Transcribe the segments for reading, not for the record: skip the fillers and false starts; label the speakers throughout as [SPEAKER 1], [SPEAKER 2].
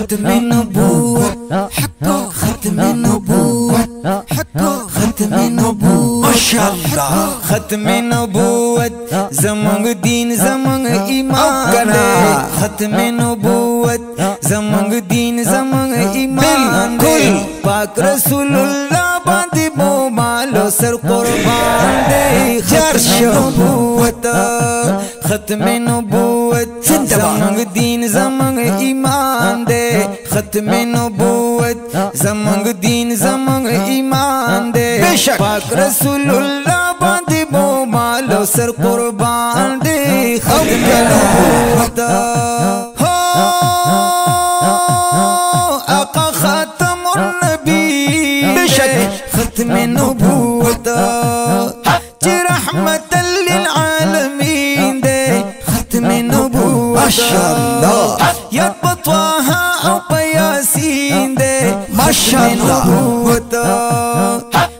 [SPEAKER 1] ختم النبوة حقه ختم النبوة حقه ختم النبوة ما شاء الله ختم النبوة زمان دين زمان إيمان ختم النبوة زمان دين زمان إيمان پاک رسول الله باندې مو مالو سر قربان دی ختم نبوت ختم نبوت زمان دین زمان ایمان دی ختم نبوت زمان دین زمان ایمان دی پاک رسول الله باندې مو مالو سر قربان دی ختم نبوت آقا خاتم النبی ختم نبوت جي رحمة للعالمين دي ختم نبوت ما شاء الله يا بطواها أو ياسين دي ما شاء الله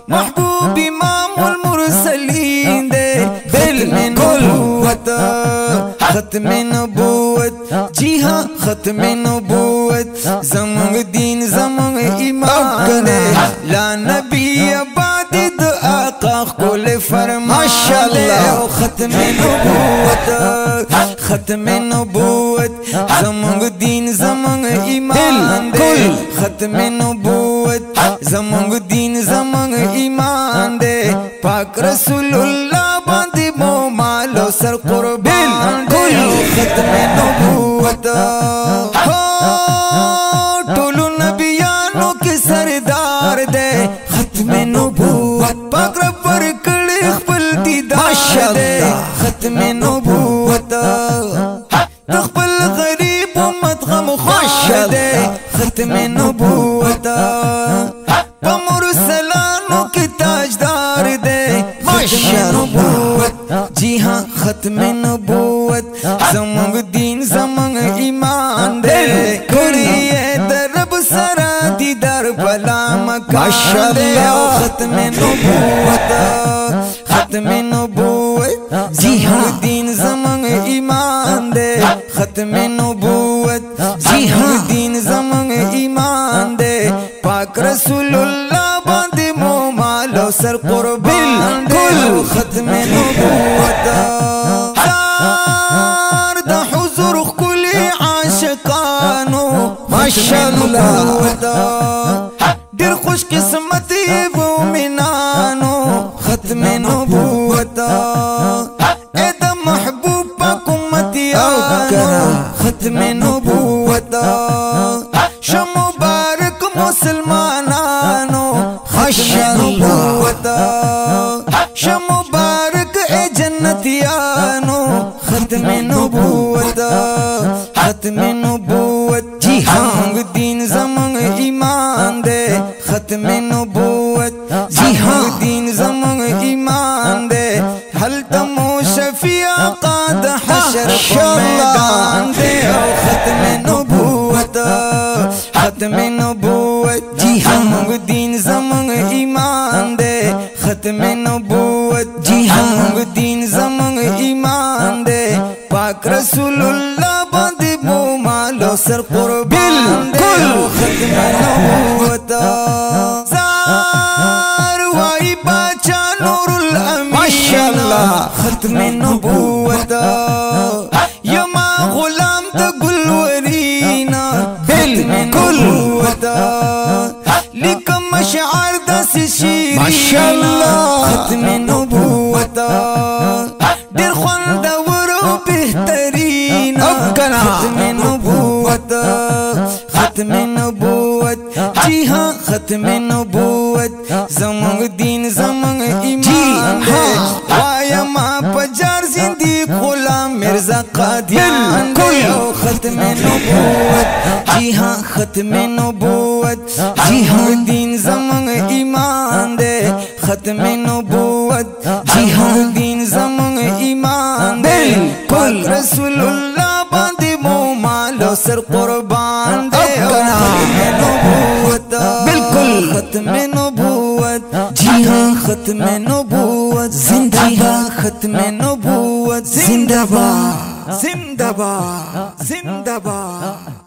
[SPEAKER 1] محبوب إمام المرسلين دي بالنبوت ختم نبوت جيها ختم نبوت زمان دين زمان إيمان لا نبي بعد دعاء كل فرمان ما شاء الله ختم نبوت ختم نبوت زمان دين زمان إيمان ختم نبوت زمان دين زمان إيمان دي پاک رسول الله باندې مو مالو سر قربان ختم نبوت ټولو نبیانو کې سردار دی ختم نبوت پاک رب ورکړي خپل دیدار دی ختم نبوت خپل غریب امت غم خوښ دی ختم نبوت په مرسلانو کې تاجدار دی ختم نبوت جی ہاں ختم نبوت زمان دین زمان ایمان دے کریے درب سرا دیدار بلا مکان دے ختم نبوت ختم نبوت جی ہاں دین زمان ایمان دے ختم نبوت جی ہاں دین زمان ایمان دے پاک رسول اللہ باندې مو مالو سر قربان دے ختم نبوت دار دا حضور کلی عاشقانو ما شاء الله ډېر خوش قسمت مومنانو ختم نبوت اے د محبوب پاک امتیانو ختم نبوت شو مبارک مسلمانانو ختم نبوت شو مبارک اے جنتیانو ختم نبوت ختم نبوت جی ہاں دین زمان ایمان دے ختم نبوت جی ہاں دین زمان ایمان دے حل تمو شفیع قاد حشر میدان دے ختم نبوت ختم نبوت جی ہاں دین زمان ایمان دے ختم نبوت جی ہاں دین زمان ایمان دے پاک رسول اللہ باندې مو مالو سر قربان دے ختم نبوت زار وائی باچا نور الامین ما شاء اللہ ختم نبوت یما غلام دا گلورینا بالنبوت لکم مشعر دا سشیرینا ما شاء اللہ ختم نبوت دیر خوان دا ورو بہترینا ختم نبوت ختم نبوت جی ہاں ختم نبوت زمان دین زمان ایمان دے وایا ما پجار زندی غلام مرزا قادیان دے ختم نبوت جی ہاں ختم نبوت جی ہاں دین زمان ایمان دے ختم نبوت جی ہاں دین زمان ایمان دے پاک رسول اللہ باندې مو مالو سر قربان دے ختم نبوت بالکل ختم نبوت جی ہاں ختم نبوت زندہ باد ختم نبوت زندہ باد زندہ باد زندہ باد